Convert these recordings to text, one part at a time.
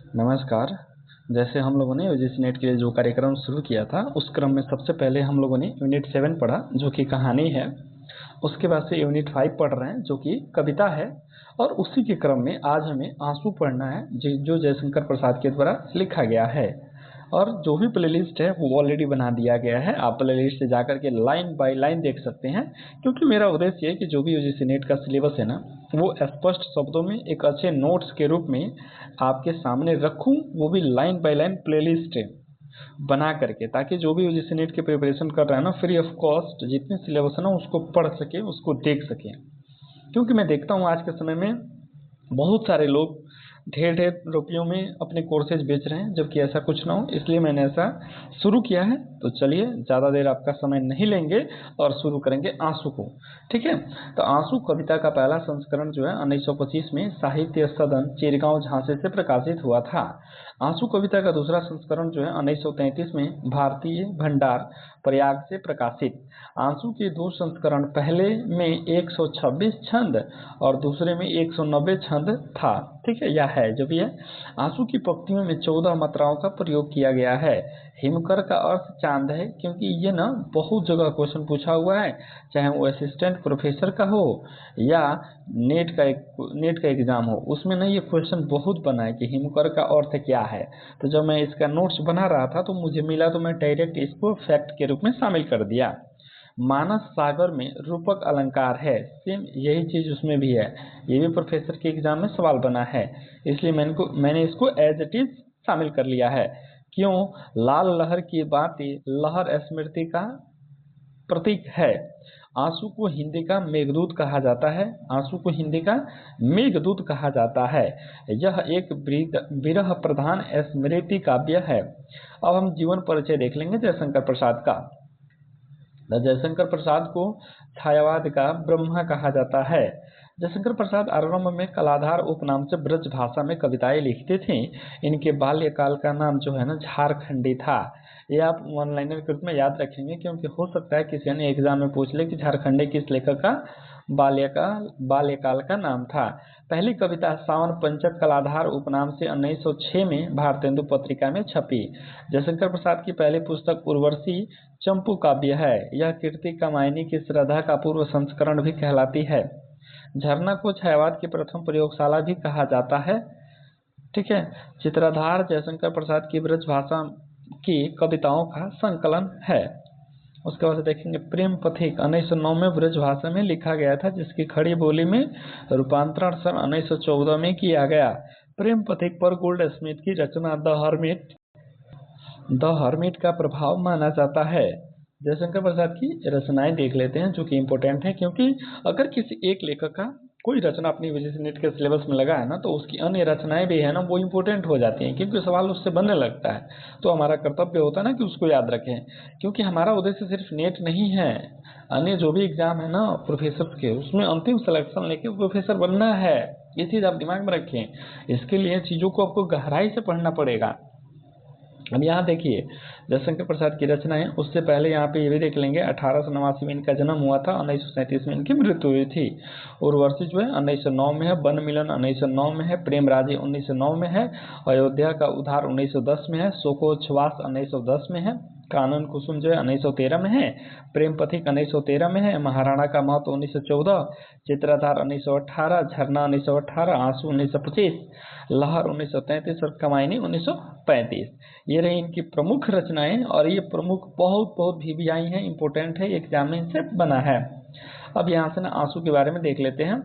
नमस्कार। जैसे हम लोगों ने यूजीसी नेट के लिए जो कार्यक्रम शुरू किया था, उस क्रम में सबसे पहले हम लोगों ने यूनिट 7 पढ़ा, जो कि कहानी है। उसके बाद से यूनिट 5 पढ़ रहे हैं, जो कि कविता है। और उसी के क्रम में आज हमें आंसू पढ़ना है, जो जयशंकर प्रसाद के द्वारा लिखा गया है। और जो भी प्लेलिस्ट है वो ऑलरेडी बना दिया गया है, आप प्लेलिस्ट से जाकर के लाइन बाय लाइन देख सकते हैं। क्योंकि मेरा उद्देश्य है कि जो भी यूजीसी नेट का सिलेबस है ना, वो स्पष्ट शब्दों में एक अच्छे नोट्स के रूप में आपके सामने रखूं, वो भी लाइन बाय लाइन प्लेलिस्ट बना करके, ताकि जो भी यूजीसी नेट की प्रिपरेशन कर रहा है ना, फ्री ऑफ कॉस्ट जितने सिलेबस है ना उसको पढ़ सके, उसको देख सके। क्योंकि मैं देखता हूँ आज के समय में बहुत सारे लोग ढेर ढेर रुपयों में अपने कोर्सेज बेच रहे हैं, जबकि ऐसा कुछ ना हो, इसलिए मैंने ऐसा शुरू किया है। तो चलिए, ज़्यादा देर आपका समय नहीं लेंगे और शुरू करेंगे आंसू को। ठीक है, तो आंसू कविता का पहला संस्करण जो है 1925 में साहित्य सदन चिरगांव झांसी से प्रकाशित हुआ था। आंसू कविता का दूसरा संस्करण जो है 1933 में भारतीय भंडार प्रयाग से प्रकाशित। आंसू के दो संस्करण, पहले में 126 छंद और दूसरे में 190 छंद था। ठीक है, यह है जो भी है। आंसू की पंक्तियों में 14 मात्राओं का प्रयोग किया गया है। हिमकर का अर्थ चांद है, क्योंकि ये ना बहुत जगह क्वेश्चन पूछा हुआ है, चाहे वो असिस्टेंट प्रोफेसर का हो या नेट का एग्जाम हो, उसमें ना ये क्वेश्चन बहुत बना है कि हिमकर का अर्थ क्या है। तो जब मैं इसका नोट्स बना रहा था तो मुझे मिला, तो मैं डायरेक्ट इसको फैक्ट के रूप में शामिल कर दिया। मानस सागर में रूपक अलंकार है, सेम यही चीज उसमें भी है। ये भी प्रोफेसर के एग्जाम में सवाल बना है, इसलिए मैंने इसको एज इट इज शामिल कर लिया है। क्यों? लाल लहर की बातें लहर स्मृति का प्रतीक है। आंसू को हिंदी का मेघदूत कहा जाता है। आंसू को हिंदी का मेघदूत कहा जाता है। यह एक विरह प्रधान स्मृति काव्य है। अब हम जीवन परिचय देख लेंगे जयशंकर प्रसाद का। जयशंकर प्रसाद को छायावाद का ब्रह्मा कहा जाता है। जयशंकर प्रसाद आरंभ में कलाधार उपनाम से ब्रज भाषा में कविताएं लिखते थे। इनके बाल्यकाल का नाम जो है ना झारखंडी था। ये आप वन लाइनर के रूप में याद रखेंगे, क्योंकि हो सकता है किसी अन्य एग्जाम में पूछ ले कि झारखंडी किस लेखक का बाल्यकाल का नाम था। पहली कविता सावन पंचक कलाधार उपनाम से 1906 में भारतेंदु पत्रिका में छपी। जयशंकर प्रसाद की पहली पुस्तक उर्वशी चंपू काव्य है। यह कीर्ति कामायनी की श्रद्धा का पूर्व संस्करण भी कहलाती है। झरना को छायावाद की प्रथम प्रयोगशाला भी कहा जाता है। ठीक है, चित्राधार जयशंकर प्रसाद की ब्रज भाषा की कविताओं का संकलन है। उसके बाद देखेंगे प्रेम पथिक 1909 में ब्रज भाषा में लिखा गया था, जिसकी खड़ी बोली में रूपांतरण सन 1914 में किया गया। प्रेम पथिक पर गोल्ड स्मिथ की रचना द हर्मिट का प्रभाव माना जाता है। जयशंकर प्रसाद की रचनाएं देख लेते हैं, जो कि इम्पोर्टेंट है, क्योंकि अगर किसी एक लेखक का कोई रचना अपनी यूजीसी नेट के सिलेबस में लगा है ना, तो उसकी अन्य रचनाएं भी है ना, वो इम्पोर्टेंट हो जाती हैं, क्योंकि सवाल उससे बनने लगता है। तो हमारा कर्तव्य होता है ना कि उसको याद रखें, क्योंकि हमारा उद्देश्य सिर्फ नेट नहीं है। अन्य जो भी एग्जाम है ना प्रोफेसर के, उसमें अंतिम सिलेक्शन लेके प्रोफेसर बनना है। ये चीज़ आप दिमाग में रखें। इसके लिए चीज़ों को आपको गहराई से पढ़ना पड़ेगा। अब यहाँ देखिए जयशंकर प्रसाद की रचनाएं, उससे पहले यहाँ पे ये भी देख लेंगे 1889 में इनका जन्म हुआ था, 1937 में इनकी मृत्यु हुई थी। उर्वशी जो है 1909 में है, वन मिलन 1909 में है, प्रेम राजी 1909 में है, अयोध्या का उद्धार 1910 में है, शोकोच्छ्वास 1910 में है, कानन कुसुम जो है 1913 में है, प्रेम पथिक 1913 में है, महाराणा का महत्व 1914, चित्राधार 1918, झरना 1918, आंसू 1925, लहर 1933 और कमायनी 1935। ये रही इनकी प्रमुख रचनाएं, और ये प्रमुख बहुत भी भी आई हैं, इंपॉर्टेंट है, एग्जाम में से बना है। अब यहाँ से ना आंसू के बारे में देख लेते हैं।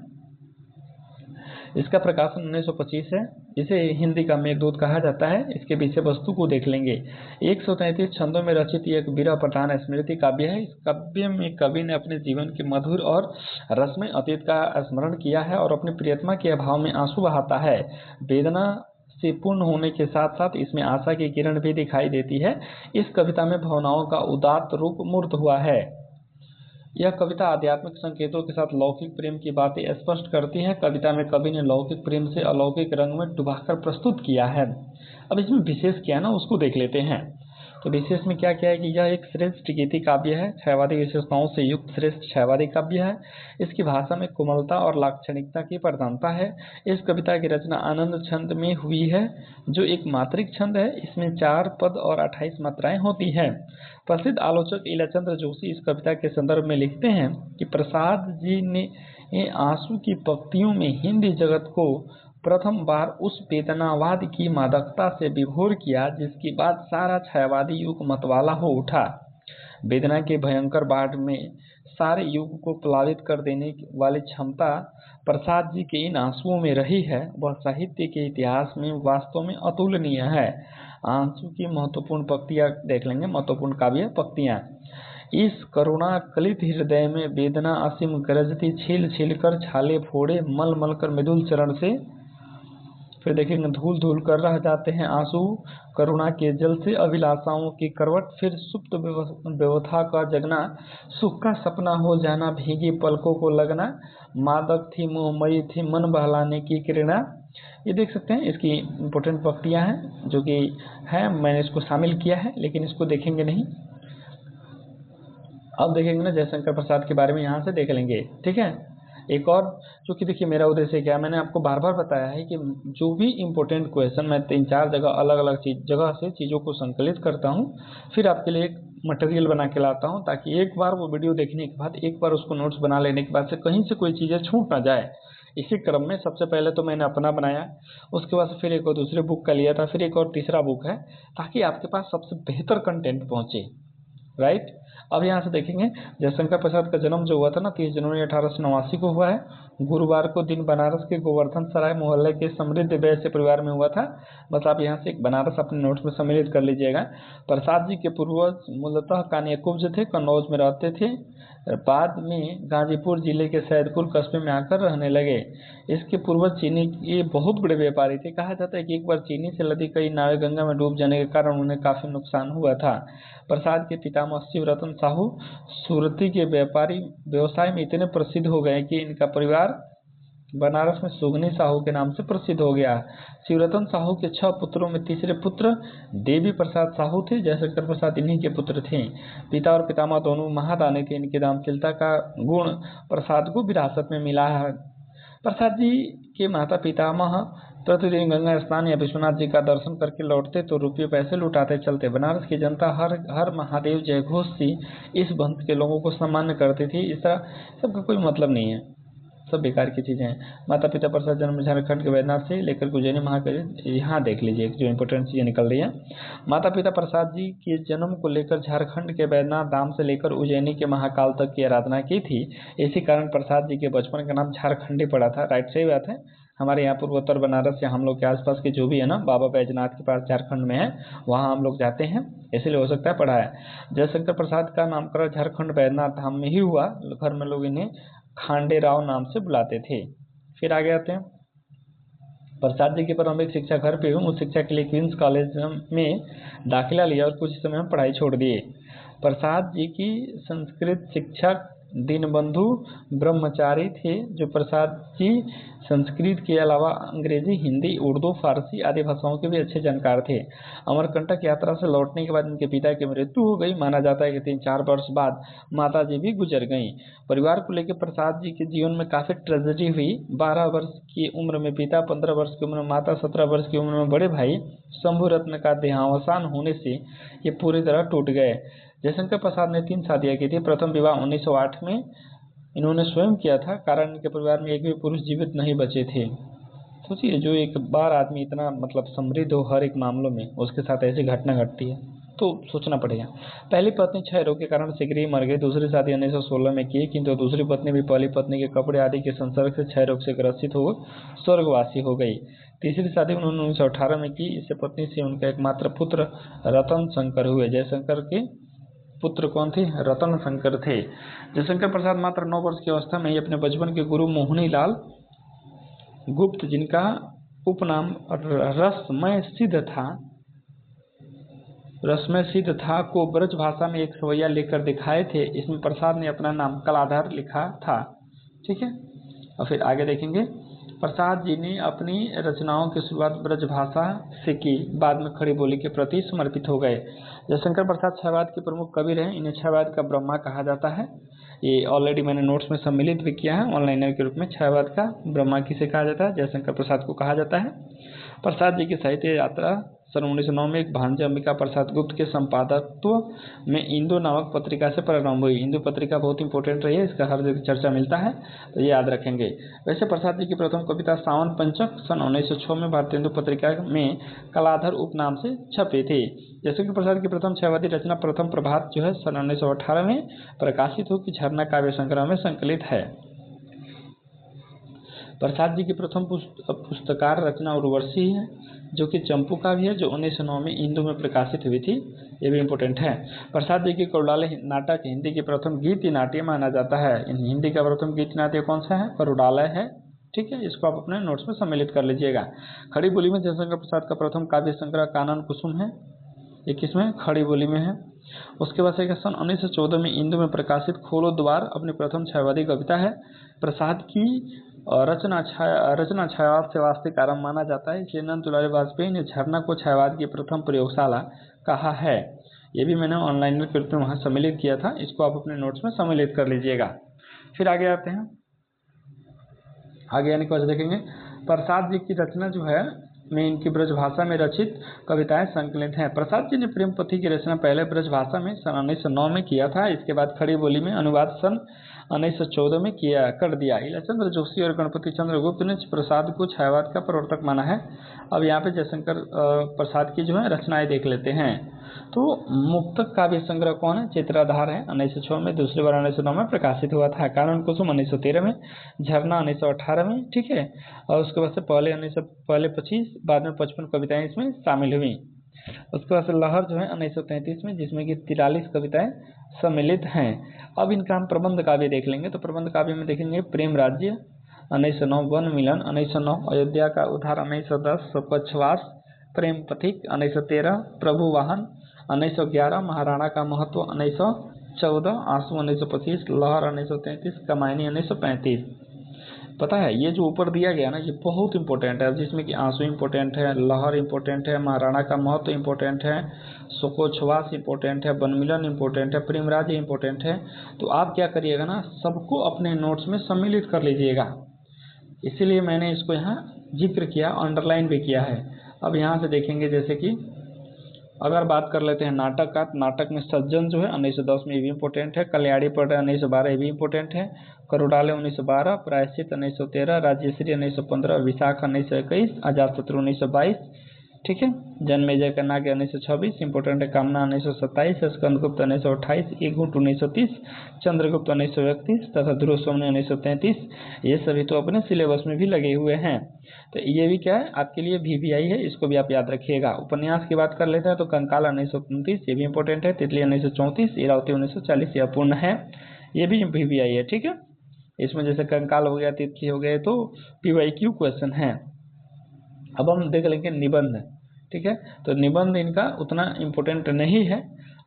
इसका प्रकाशन 1925 है। इसे हिंदी का मेघदूत कहा जाता है। इसके विषय वस्तु को देख लेंगे। 133 छंदों में रचित एक विरह प्रधान स्मृति काव्य है। इस काव्य में कवि ने अपने जीवन के मधुर और रसमय अतीत का स्मरण किया है और अपनी प्रियतमा के अभाव में आंसू बहाता है। वेदना से पूर्ण होने के साथ साथ इसमें आशा की किरण भी दिखाई देती है। इस कविता में भावनाओं का उदात्त रूप मूर्त हुआ है। यह कविता आध्यात्मिक संकेतों के साथ लौकिक प्रेम की बातें स्पष्ट करती है। कविता में कवि ने लौकिक प्रेम से अलौकिक रंग में डुबाकर प्रस्तुत किया है। अब इसमें विशेष क्या है ना, उसको देख लेते हैं। तो विशेष में क्या क्या है कि यह एक श्रेष्ठ गीति काव्य है, छायावादी विशेषताओं से युक्त श्रेष्ठ छायावादी काव्य है। इसकी भाषा में कोमलता और लाक्षणिकता की प्रधानता है। इस कविता की रचना आनंद छंद में हुई है, जो एक मात्रिक छंद है। इसमें 4 पद और 28 मात्राएं होती हैं। प्रसिद्ध आलोचक इलाचंद्र जोशी इस कविता के संदर्भ में लिखते हैं कि प्रसाद जी ने आंसू की पंक्तियों में हिंदी जगत को प्रथम बार उस वेदनावाद की मादकता से विभोर किया जिसके बाद सारा छायावादी युग मतवाला हो उठा। वेदना के भयंकर बाढ़ में सारे युग को प्लावित कर देने वाली क्षमता प्रसाद जी के इन आंसुओं में रही है, वह साहित्य के इतिहास में वास्तव में अतुलनीय है। आंसू की महत्वपूर्ण पंक्तियां देख लेंगे, महत्वपूर्ण काव्य पंक्तियां। इस करुणा कलित हृदय में वेदना असीम गरजती, छील छील कर छाले फोड़े, मल मल कर मृदुल चरण से। फिर देखेंगे धूल धूल कर रह जाते हैं आंसू करुणा के जल से, अभिलाषाओं की करवट। फिर सुप्त व्यवथा का जगना, सुख का सपना हो जाना, भीगी पलकों को लगना, मादक थी मोहमयी थी मन बहलाने की किरणा। ये देख सकते हैं, इसकी इंपॉर्टेंट पंक्तियां हैं जो कि है, मैंने इसको शामिल किया है लेकिन इसको देखेंगे नहीं। अब देखेंगे ना जयशंकर प्रसाद के बारे में, यहाँ से देख लेंगे, ठीक है। एक और, चूंकि देखिए मेरा उद्देश्य क्या है, मैंने आपको बार बार बताया है कि जो भी इम्पोर्टेंट क्वेश्चन मैं 3-4 जगह अलग अलग जगह से चीज़ों को संकलित करता हूँ, फिर आपके लिए एक मटेरियल बना के लाता हूँ, ताकि एक बार वो वीडियो देखने के बाद, एक बार उसको नोट्स बना लेने के बाद से कहीं से कोई चीज़ें छूट ना जाए। इसी क्रम में सबसे पहले तो मैंने अपना बनाया, उसके बाद फिर एक और दूसरे बुक का लिया था, फिर एक और तीसरा बुक है, ताकि आपके पास सबसे बेहतर कंटेंट पहुँचे, राइट। अब यहाँ से देखेंगे जयशंकर प्रसाद का जन्म जो हुआ था ना 30 जनवरी 1889 को हुआ है। गुरुवार को दिन बनारस के गोवर्धन सराय मोहल्ले के समृद्ध वैश्य परिवार में हुआ था। बस आप यहाँ से एक बनारस अपने नोट्स में सम्मिलित कर लीजिएगा। प्रसाद जी के पूर्वज मूलतः कानियाकुब्ज थे, कन्नौज में रहते थे। बाद में गाजीपुर जिले के सैदपुर कस्बे में आकर रहने लगे। इसके पूर्वज चीनी के बहुत बड़े व्यापारी थे। कहा जाता है कि एक बार चीनी से लदी कई नावें गंगा में डूब जाने के कारण उन्हें काफी नुकसान हुआ था। प्रसाद के पितामह शिवरतन साहू सूरती के व्यापारी व्यवसाय में इतने प्रसिद्ध हो गए कि इनका परिवार बनारस में सुगनी साहू के नाम से प्रसिद्ध हो गया। शिवरतन साहू के 6 पुत्रों में तीसरे पुत्र देवी प्रसाद साहू थे। जयशंकर प्रसाद इन्हीं के पुत्र थे। पिता और पितामह दोनों महादानी थे। इनके दानशीलता का गुण प्रसाद को विरासत में मिला है। प्रसाद जी के माता पितामह प्रतिदिन गंगा स्नान या विश्वनाथ जी का दर्शन करके लौटते तो रुपये पैसे लुटाते चलते। बनारस की जनता हर महादेव जयघोष से इस वंश के लोगों को सम्मान करती थी। इस तरह सबका कोई मतलब नहीं है, सब बेकार की चीज़ें हैं। माता पिता प्रसाद जन्म झारखंड के वैद्यनाथ से लेकर उज्जैनी महाकाल, यहाँ देख लीजिए जो इंपॉर्टेंट चीज़ें निकल रही है। माता पिता प्रसाद जी के जन्म को लेकर झारखंड के वैद्यनाथ धाम से लेकर उज्जैनी के महाकाल तक की आराधना की थी। इसी कारण प्रसाद जी के बचपन का नाम झारखंडी पड़ा था। राइट, सही बात है। हमारे यहाँ पूर्वोत्तर बनारस या हम लोग के आसपास के जो भी है ना, बाबा बैजनाथ के पास झारखंड में है, वहाँ हम लोग जाते हैं, इसलिए हो सकता है पढ़ा है। जयशंकर प्रसाद का नामकरण झारखंड बैजनाथ धाम में ही हुआ। घर में लोग इन्हें खांडे राव नाम से बुलाते थे। फिर आगे आते हैं। प्रसाद जी की प्रारंभिक शिक्षा घर पे हुई। उच्च शिक्षा के लिए क्वींस कॉलेज में दाखिला लिया और कुछ समय में पढ़ाई छोड़ दिए। प्रसाद जी की संस्कृत शिक्षक दीनबंधु ब्रह्मचारी थे, जो प्रसाद जी संस्कृत के अलावा अंग्रेजी, हिंदी, उर्दू, फारसी आदि भाषाओं के भी अच्छे जानकार थे। अमरकंटक यात्रा से लौटने के बाद इनके पिता की मृत्यु हो गई। माना जाता है कि 3-4 वर्ष बाद माता जी भी गुजर गईं। परिवार को लेकर प्रसाद जी के जीवन में काफ़ी ट्रेजेडी हुई। 12 वर्ष की उम्र में पिता, 15 वर्ष की उम्र में माता, 17 वर्ष की उम्र में बड़े भाई शंभु रत्न का देहावसान होने से ये पूरी तरह टूट गए। जयशंकर प्रसाद ने 3 शादियाँ की थी। प्रथम विवाह 1908 में इन्होंने स्वयं किया था, कारण इनके परिवार में एक भी पुरुष जीवित नहीं बचे थे। सोचिए, जो एक बार आदमी इतना मतलब समृद्ध हो हर एक मामलों में, उसके साथ ऐसी घटना घटती है तो सोचना पड़ेगा। पहली पत्नी क्षय रोग के कारण शीघ्र ही मर गई। दूसरी शादी 1916 में की, किंतु दूसरी पत्नी भी पहली पत्नी के कपड़े आदि के संसर्ग से क्षय रोग से ग्रसित हो स्वर्गवासी हो गई। तीसरी शादी उन्होंने 1918 में की। इससे पत्नी से उनका एकमात्र पुत्र रतन शंकर हुए। जयशंकर के पुत्र कौन थे? रतन शंकर थे। जयशंकर प्रसाद मात्र 9 वर्ष की अवस्था में ही अपने बचपन के गुरु मोहनी लाल गुप्त, जिनका उपनाम रसमय सिद्ध था, को ब्रज भाषा में एक सवैया लेकर दिखाए थे। इसमें प्रसाद ने अपना नाम कलाधर लिखा था। ठीक है, और फिर आगे देखेंगे। प्रसाद जी ने अपनी रचनाओं की शुरुआत ब्रजभाषा से की, बाद में खड़ी बोली के प्रति समर्पित हो गए। जयशंकर प्रसाद क्षयवाद के प्रमुख कवि रहे। इन्हें क्षयवाद का ब्रह्मा कहा जाता है। ये ऑलरेडी मैंने नोट्स में सम्मिलित भी किया है ऑनलाइनर के रूप में। क्षयवाद का ब्रह्मा किसे कहा जाता है? जयशंकर प्रसाद को कहा जाता है। प्रसाद जी की साहित्य यात्रा सन 1909 में एक भांजे अंबिका प्रसाद गुप्त के संपादकत्व में इंदु नामक पत्रिका से प्रारंभ हुई। इंदु पत्रिका बहुत इंपॉर्टेंट रही है, इसका हर जगह चर्चा मिलता है, तो ये याद रखेंगे। वैसे प्रसाद जी की प्रथम कविता सावन पंचक सन 1906 में भारतीय हिंदू पत्रिका में कलाधर उपनाम से छपी थी। जयशंकर प्रसाद की प्रथम क्षयवादी रचना प्रथम प्रभात जो है सन 1918 में प्रकाशित हो कि झरना काव्य संग्रह में संकलित है। प्रसाद जी की प्रथम पुस्तकार रचना उर्वशी है, जो कि चंपू का भी है, जो 1909 में इंदु में प्रकाशित हुई थी। ये भी इम्पोर्टेंट है। प्रसाद जी की करुड़ालय नाटक हिंदी की प्रथम गीत नाट्य माना जाता है। हिंदी का प्रथम गीत नाट्य कौन सा है? करुड़ालय है। ठीक है, इसको आप अपने नोट्स में सम्मिलित कर लीजिएगा। खड़ी बोली में जयशंकर प्रसाद का प्रथम काव्य संग्रह कानन कुसुम है। ये किसमें? खड़ी बोली में है। उसके बाद से सन 1914 में इंदु में प्रकाशित खोलो द्वार अपनी प्रथम छायावादी कविता है। प्रसाद की रचना छायावाद से वास्तविक आरंभ माना जाता है, इसलिए नंद दुलारी वाजपेयी ने झरना को छायावाद की प्रथम प्रयोगशाला कहा है। ये भी मैंने ऑनलाइन के रूप में वहाँ सम्मिलित किया था, इसको आप अपने नोट्स में सम्मिलित कर लीजिएगा। फिर आगे आते हैं, आगे आने के बाद देखेंगे प्रसाद जी की रचना जो है में इनकी ब्रजभाषा में रचित कविताएं संकलित हैं। प्रसाद जी ने प्रेम पथी की रचना पहले ब्रजभाषा में सन 1909 में किया था, इसके बाद खड़ी बोली में अनुवाद सन 1914 में कर दिया। इलाचंद्र जोशी और गणपति चंद्र गुप्त ने प्रसाद को छायावाद का प्रवर्तक माना है। अब यहाँ पे जयशंकर प्रसाद की जो है रचनाएं देख लेते हैं। तो मुक्तक काव्य संग्रह कौन है? चित्राधार है, 1906 में, दूसरी बार 1909 में प्रकाशित हुआ था। कानन कुसुम 1913 में, झरना 1918 में, ठीक है। और उसके बाद से पहले 25, बाद में 55 कविताएं इसमें शामिल हुई। उसके बाद से लहर जो है 1933 में, जिसमें कि 43 कविताएं सम्मिलित हैं। अब इनका हम प्रबंध काव्य देख लेंगे। तो प्रबंध काव्य में देखेंगे प्रेम राज्य 1909, वन मिलन 1909, अयोध्या का उद्धार 1910, स्वच्छवास, प्रेम पथिक 1913, प्रभु वाहन 1911, महाराणा का महत्व 1914, आंसू 1925, लहर 1933, कमायनी 1935। पता है ये जो ऊपर दिया गया ना, ये बहुत इंपॉर्टेंट है, जिसमें कि आंसू इंपॉर्टेंट है, लहर इंपॉर्टेंट है, महाराणा का महत्व इंपॉर्टेंट है, स्वच्छवास इंपॉर्टेंट है, वनमिलन इंपॉर्टेंट है, प्रेमराज इंपॉर्टेंट है। तो आप क्या करिएगा ना, सबको अपने नोट्स में सम्मिलित कर लीजिएगा। इसीलिए मैंने इसको यहाँ जिक्र किया, अंडरलाइन भी किया है। अब यहाँ से देखेंगे, जैसे कि अगर बात कर लेते हैं नाटक का, नाटक में सज्जन जो है 1910 में, ये भी इंपॉर्टेंट है। कल्याणी पढ़ 1912, ये भी इंपॉर्टेंट है। करुड़ालय 1912, प्रायश्चित 1913, राज्यश्री 1915, विशाख 1921, अजातशत्रु 1922, ठीक है। जन्मेजय का नाग्य 1926 इंपॉर्टेंट है। कामना 1927, स्कंदगुप्त 1928, एकघुट 1930, चंद्रगुप्त 1931 तथा ध्रुव सोमनी 1933। ये सभी तो अपने सिलेबस में भी लगे हुए हैं। तो ये भी क्या है, आपके लिए VVI है, इसको भी आप याद रखिएगा। उपन्यास की बात कर लेते हैं तो कंकाल 1929, ये भी इंपॉर्टेंट है। तितली 1934, इरावती 1940, यह पूर्ण है, ये भी VVI है, ठीक है। इसमें जैसे कंकाल हो गया, तितली हो गए, तो PYQ क्वेश्चन है। अब हम देख लेंगे निबंध, ठीक है। तो निबंध इनका उतना इम्पोर्टेंट नहीं है।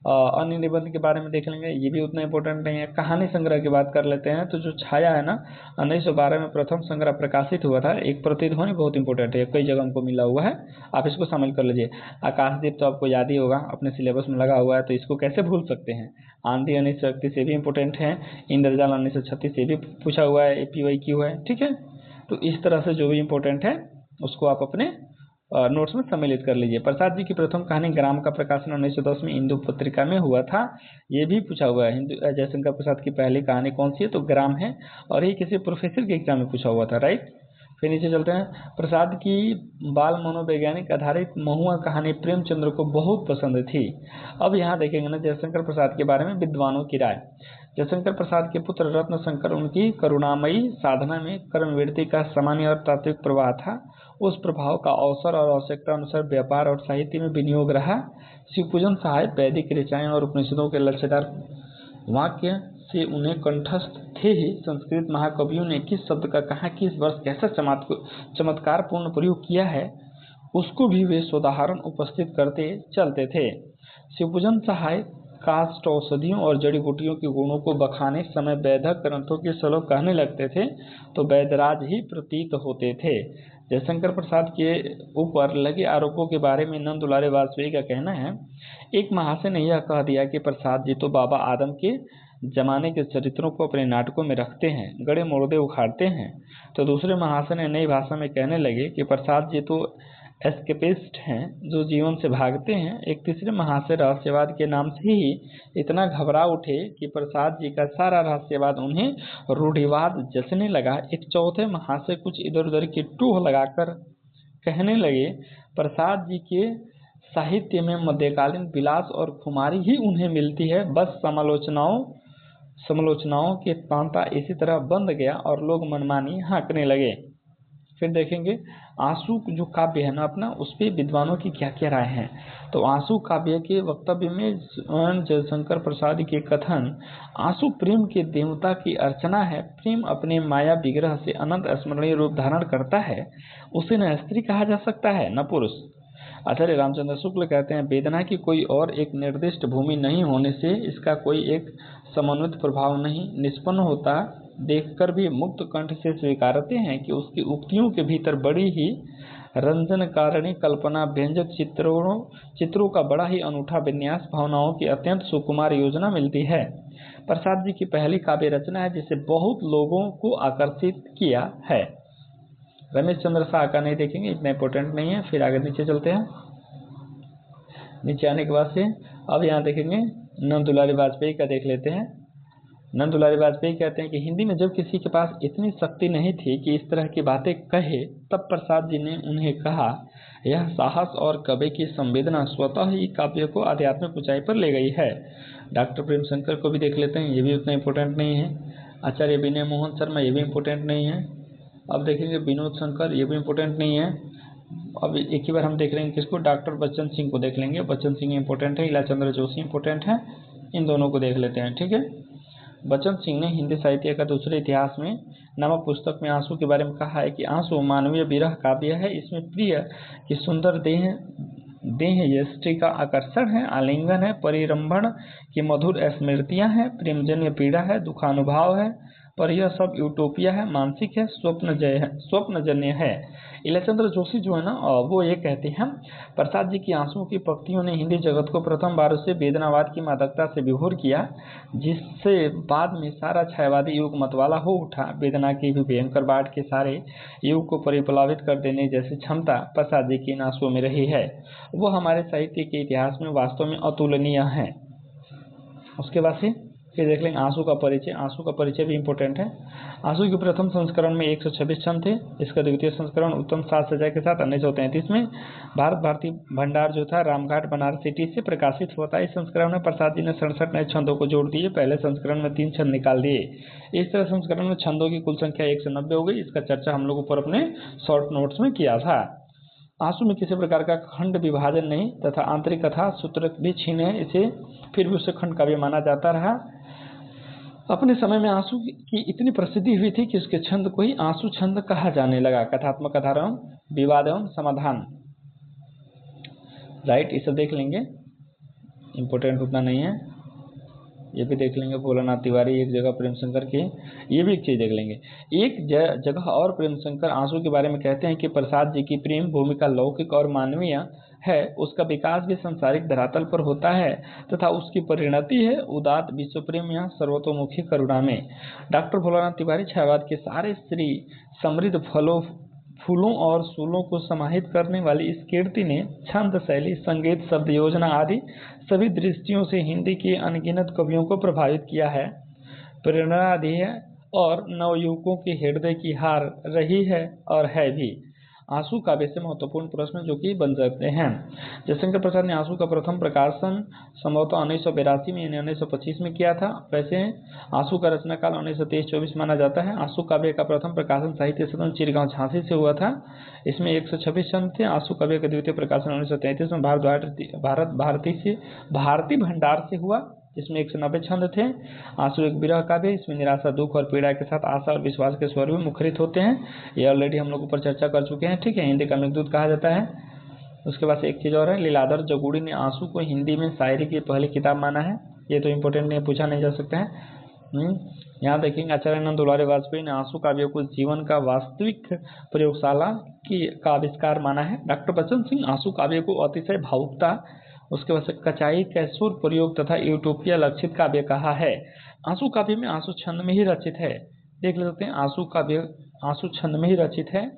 अन्य निबंध के बारे में देख लेंगे, ये भी उतना इम्पोर्टेंट नहीं है। कहानी संग्रह की बात कर लेते हैं। तो जो छाया है ना, 1912 में प्रथम संग्रह प्रकाशित हुआ था। एक प्रतिध्वनि बहुत इंपॉर्टेंट है, कई जगह हमको मिला हुआ है, आप इसको शामिल कर लीजिए। आकाशदीप तो आपको याद ही होगा, अपने सिलेबस में लगा हुआ है, तो इसको कैसे भूल सकते हैं। आंधी 1931 ये भी इंपॉर्टेंट है। इंद्रजाल 1936 ये भी पूछा हुआ है, PYQ है, ठीक है। तो इस तरह से जो भी इम्पोर्टेंट है उसको आप अपने नोट्स में सम्मिलित कर लीजिए। प्रसाद जी की प्रथम कहानी ग्राम का प्रकाशन 1910 में इंदु पत्रिका में हुआ था, ये भी पूछा हुआ है। जयशंकर प्रसाद की पहली कहानी कौन सी है? तो ग्राम है, और ये किसी प्रोफेसर के एग्जाम में पूछा हुआ था, राइट। फिर नीचे चलते हैं। प्रसाद की बाल मनोवैज्ञानिक आधारित महुआ कहानी प्रेमचंद्र को बहुत पसंद थी। अब यहाँ देखेंगे ना जयशंकर प्रसाद के बारे में विद्वानों की राय। जयशंकर प्रसाद के पुत्र रत्न शंकर उनकी करुणामयी साधना में कर्मवृत्ति का सामान्य और तात्विक प्रवाह था। उस प्रभाव का अवसर और आवश्यकता अनुसार व्यापार और साहित्य में विनियोग रहा। शिवपूजन सहाय वैदिक ऋचाएं और उपनिषदों के लक्ष्यदार वाक्य से उन्हें कंठस्थ थे ही। संस्कृत महाकवियों ने किस शब्द का कहाँ किस वर्ष कैसा चमत्कार पूर्ण प्रयोग किया है, उसको भी वे सोदाहरण उपस्थित करते चलते थे। शिवपूजन सहाय काष्ठ औषधियों और जड़ी बूटियों के गुणों को बखाने समय वैदिक ग्रंथों के श्लोक कहने लगते थे तो वैदराज ही प्रतीत होते थे। जयशंकर प्रसाद के ऊपर लगे आरोपों के बारे में नंद दुलारे वाजपेयी का कहना है, एक महाशय ने यह कह दिया कि प्रसाद जी तो बाबा आदम के जमाने के चरित्रों को अपने नाटकों में रखते हैं, गड़े मुर्दे उखाड़ते हैं। तो दूसरे महाशय ने नई भाषा में कहने लगे कि प्रसाद जी तो एस्केपिस्ट हैं जो जीवन से भागते हैं। एक तीसरे महाशय रहस्यवाद के नाम से ही इतना घबरा उठे कि प्रसाद जी का सारा रहस्यवाद उन्हें रूढ़िवाद जचने लगा। एक चौथे महाशय कुछ इधर उधर की टूह लगाकर कहने लगे, प्रसाद जी के साहित्य में मध्यकालीन विलास और खुमारी ही उन्हें मिलती है। बस समालोचनाओं के तांता इसी तरह बंद गया और लोग मनमानी हाँकने लगे। फिर देखेंगे आंसू जो काव्य है ना अपना, उस पर विद्वानों की क्या क्या राय है। तो आंसू काव्य के वक्तव्य में जयशंकर प्रसाद के कथन, आंसू प्रेम के देवता की अर्चना है। प्रेम अपने माया विग्रह से अनंत स्मरणीय रूप धारण करता है, उसे न स्त्री कहा जा सकता है न पुरुष। आचार्य रामचंद्र शुक्ल कहते हैं, वेदना की कोई और एक निर्दिष्ट भूमि नहीं होने से इसका कोई एक समन्वित प्रभाव नहीं निष्पन्न होता। देखकर भी मुक्त कंठ से स्वीकारते हैं कि उसकी उक्तियों के भीतर बड़ी ही रंजनकारिणी कल्पना व्यंजक चित्रों का बड़ा ही अनूठा विन्यास, भावनाओं की अत्यंत सुकुमार योजना मिलती है। प्रसाद जी की पहली काव्य रचना है जिसे बहुत लोगों को आकर्षित किया है। रमेश चंद्र शाह का नहीं देखेंगे, इतना इंपॉर्टेंट नहीं है। फिर आगे नीचे चलते हैं। नीचे आने के बाद से अब यहाँ देखेंगे नंद दुलारी वाजपेयी का देख लेते हैं। नंद दुलारी वाजपेयी कहते हैं कि हिंदी में जब किसी के पास इतनी शक्ति नहीं थी कि इस तरह की बातें कहे, तब प्रसाद जी ने उन्हें कहा, यह साहस और कवि की संवेदना स्वतः ही काव्य को आध्यात्मिक ऊंचाई पर ले गई है। डॉक्टर प्रेम शंकर को भी देख लेते हैं, ये भी उतना इम्पोर्टेंट नहीं है। आचार्य विनय मोहन शर्मा, ये भी इम्पोर्टेंट नहीं है। अब देखेंगे विनोद शंकर, ये भी इम्पोर्टेंट नहीं है। अब एक ही बार हम देख लेंगे किसको, डॉक्टर बच्चन सिंह को देख लेंगे। बच्चन सिंह इंपॉर्टेंट है, इलाचंद्र जोशी इंपॉर्टेंट है। इन दोनों को देख लेते हैं, ठीक है। बच्चन सिंह ने हिंदी साहित्य का दूसरे इतिहास में नामक पुस्तक में आंसू के बारे में कहा है कि आंसू मानवीय विरह काव्य है। इसमें प्रिय की सुंदर देह यष्टि का आकर्षण है, आलिंगन है, परिरंभण की मधुर स्मृतियां हैं, प्रेमजन्य पीड़ा है, दुखानुभाव है, पर यह सब यूटोपिया है, मानसिक है, स्वप्नजन्य है। इलाचंद्र जोशी जो है ना, वो ये कहते हैं, प्रसाद जी की आंसुओं की पंक्तियों ने हिंदी जगत को प्रथम बार उसे वेदनावाद की मादकता से विभोर किया, जिससे बाद में सारा छायावादी युग मतवाला हो उठा। वेदना की भी भयंकर बाढ़ के सारे युग को परिप्लावित कर देने जैसी क्षमता प्रसाद जी की इन आंसुओं में रही है। वो हमारे साहित्य के इतिहास में वास्तव में अतुलनीय है। उसके बाद से फिर देख लेंगे आंसू का परिचय। आंसू का परिचय भी इम्पोर्टेंट है। आंसू के प्रथम संस्करण में 126 छंद थे। इसका द्वितीय संस्करण उत्तम साज सज्जा के साथ 1933 में भारत भारती भंडार जो था रामघाट बनारस सिटी से प्रकाशित हुआ था। इस संस्करण में प्रसाद जी ने 67 नए छंदों को जोड़ दिए। पहले संस्करण में 3 छंद निकाल दिए। इस तरह संस्करण में छंदों की कुल संख्या 190 हो गई। इसका चर्चा हम लोग ऊपर अपने शॉर्ट नोट्स में किया था। आंसू में किसी प्रकार का खंड विभाजन नहीं तथा आंतरिक कथा सूत्र भी छीन है, इसे फिर भी उसे खंड काव्य माना जाता रहा। अपने समय में आंसू की इतनी प्रसिद्धि हुई थी कि उसके छंद को ही आंसू छंद कहा जाने लगा। कथात्मक आधार एवं विवाद एवं समाधान, राइट, इसे देख लेंगे, इम्पोर्टेंट उतना नहीं है। ये भी देख लेंगे भोलानाथ तिवारी, एक जगह प्रेम शंकर की, ये भी एक चीज़ देख लेंगे। एक जगह और प्रेम शंकर आंसू के बारे में कहते हैं कि प्रसाद जी की प्रेम भूमिका लौकिक और मानवीय है, उसका विकास भी संसारिक धरातल पर होता है तथा उसकी परिणति है उदात्त विश्व प्रेम या सर्वतोमुखी करुणा में। डॉक्टर भोलानाथ तिवारी छायावाद के सारे श्री समृद्ध फूलों और सूलों को समाहित करने वाली इस कीर्ति ने छंद शैली, संगीत, शब्द योजना आदि सभी दृष्टियों से हिंदी के अनगिनत कवियों को प्रभावित किया है, प्रेरणा दी है और नवयुवकों के हृदय की हार रही है और है भी। आंसू काव्य से महत्वपूर्ण प्रश्न जो कि बन सकते हैं। जयशंकर प्रसाद ने आंसू का प्रथम प्रकाशन संभवतः 1982 में यानी 1925 में किया था। वैसे आंसू का रचना काल 1923-24 माना जाता है। आंसू काव्य का प्रथम प्रकाशन साहित्य सदन चिरगांव झांसी से हुआ था। इसमें 126 छंद थे। आंसू काव्य का द्वितीय प्रकाशन 1933 में भारती भंडार से हुआ, जिसमें 190 छंद थे। आंसू एक विरह काव्य, इसमें निराशा, दुख और पीड़ा के साथ आशा और विश्वास के स्वर भी मुखरित होते हैं। ये ऑलरेडी हम लोग ऊपर चर्चा कर चुके हैं, ठीक है। हिंदी का मेघदूत कहा जाता है। उसके बाद एक चीज़ और है, लीलाधर जगूड़ी ने आंसू को हिंदी में शायरी की पहली किताब माना है। ये तो इम्पोर्टेंट नहीं, पूछा नहीं जा सकता है। यहाँ देखेंगे आचार्यानंद दुलारे वाजपेयी ने आंसू काव्य को जीवन का वास्तविक प्रयोगशाला का आविष्कार माना है। डॉक्टर बच्चन सिंह आंसू काव्य को अतिशय भावुकता, उसके बाद से कचाई, कैसुर प्रयोग तथा यूटोपिया लक्षित काव्य कहा है। आंसू काव्य में आंसू छंद में ही रचित है, देख लेते हैं। आंसू काव्य आंसू छंद में ही रचित है,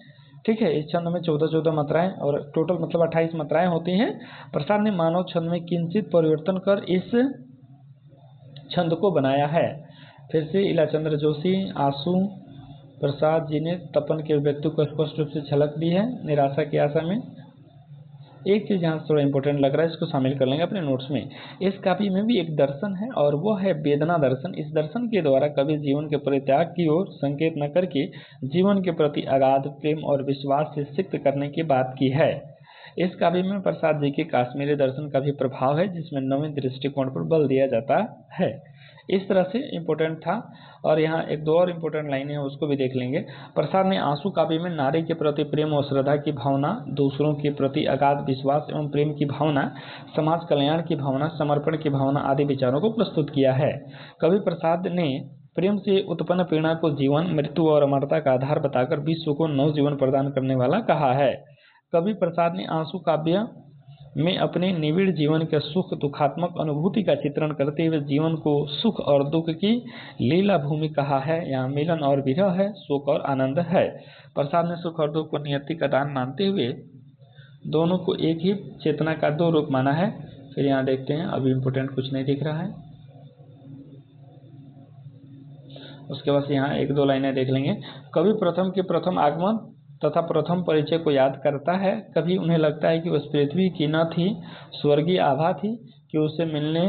ठीक है। इस छंद में 14 मात्राएं और टोटल मतलब 28 मात्राएं होती हैं। प्रसाद ने मानव छंद में किंचित परिवर्तन कर इस छंद को बनाया है। फिर से इलाचंद्र जोशी, आंसू प्रसाद जी ने तपन के व्यक्ति को स्पष्ट रूप से झलक दी है निराशा की आशा में। एक चीज यहाँ थोड़ा इंपॉर्टेंट लग रहा है, इसको शामिल कर लेंगे अपने नोट्स में। इस काव्य में भी एक दर्शन है और वो है वेदना दर्शन। इस दर्शन के द्वारा कवि जीवन के परित्याग की ओर संकेत न करके जीवन के प्रति अगाध प्रेम और विश्वास से सिक्त करने की बात की है। इस काव्य में प्रसाद जी के काश्मीरी दर्शन का भी प्रभाव है, जिसमें नवीन दृष्टिकोण पर बल दिया जाता है। इस तरह से इम्पोर्टेंट था। और यहाँ एक दो और इम्पोर्टेंट लाइनें हैं, उसको भी देख लेंगे। प्रसाद ने आंसू काव्य में नारी के प्रति प्रेम और श्रद्धा की भावना, दूसरों के प्रति अगाध विश्वास एवं प्रेम की भावना, समाज कल्याण की भावना, समर्पण की भावना आदि विचारों को प्रस्तुत किया है। कवि प्रसाद ने प्रेम से उत्पन्न पीड़ा को जीवन, मृत्यु और अमरता का आधार बताकर विश्व को नवजीवन प्रदान करने वाला कहा है। कवि प्रसाद ने आंसू काव्य में अपने निविड़ जीवन के सुख दुखात्मक अनुभूति का चित्रण करते हुए जीवन को सुख और दुख की लीला भूमि कहा है। यहाँ मिलन और विरह है, शोक और आनंद है। प्रसाद ने सुख और दुख को नियति का दान मानते हुए दोनों को एक ही चेतना का दो रूप माना है। फिर यहाँ देखते हैं, अभी इम्पोर्टेंट कुछ नहीं दिख रहा है। उसके बाद यहाँ एक दो लाइनें देख लेंगे। कवि प्रथम के प्रथम आगमन तथा प्रथम परिचय को याद करता है। कभी उन्हें लगता है कि उस पृथ्वी की न थी, स्वर्गीय आभा थी कि उसे मिलने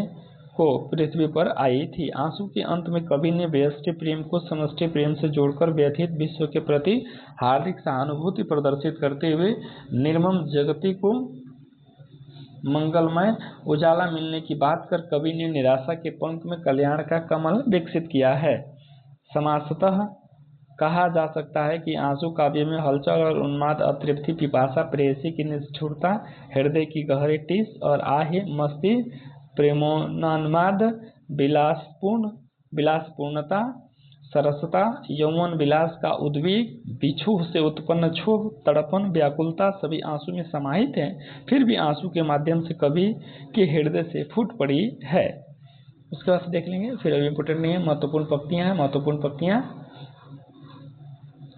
को पृथ्वी पर आई थी। आंसू के अंत में कवि ने व्यष्टि प्रेम को समष्टि प्रेम से जोड़कर व्यथित विश्व के प्रति हार्दिक सहानुभूति प्रदर्शित करते हुए निर्मम जगति को मंगलमय उजाला मिलने की बात कर कवि ने निराशा के पंख में कल्याण का कमल विकसित किया है। समासतः कहा जा सकता है कि आंसू काव्य में हलचल और उन्माद, अतृप्ति, पिपासा, प्रेयसी की निष्ठुरता, हृदय की गहरी टीस और आहे मस्ती, प्रेमोन्माद, विलासपूर्णता, सरसता, यौवन विलास का उद्वेग, बिछुह से उत्पन्न क्षोभ, तड़पन, व्याकुलता सभी आंसू में समाहित हैं। फिर भी आंसू के माध्यम से कवि के हृदय से फूट पड़ी है। उसके बाद देख लेंगे, फिर अभी इम्पोर्टेंट नहीं है। महत्वपूर्ण पंक्तियां हैं, महत्वपूर्ण पंक्तियां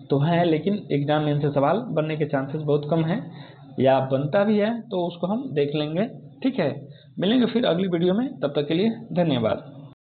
तो हैं, लेकिन एग्जाम में इनसे सवाल बनने के चांसेस बहुत कम हैं, या बनता भी है तो उसको हम देख लेंगे, ठीक है। मिलेंगे फिर अगली वीडियो में, तब तक के लिए धन्यवाद।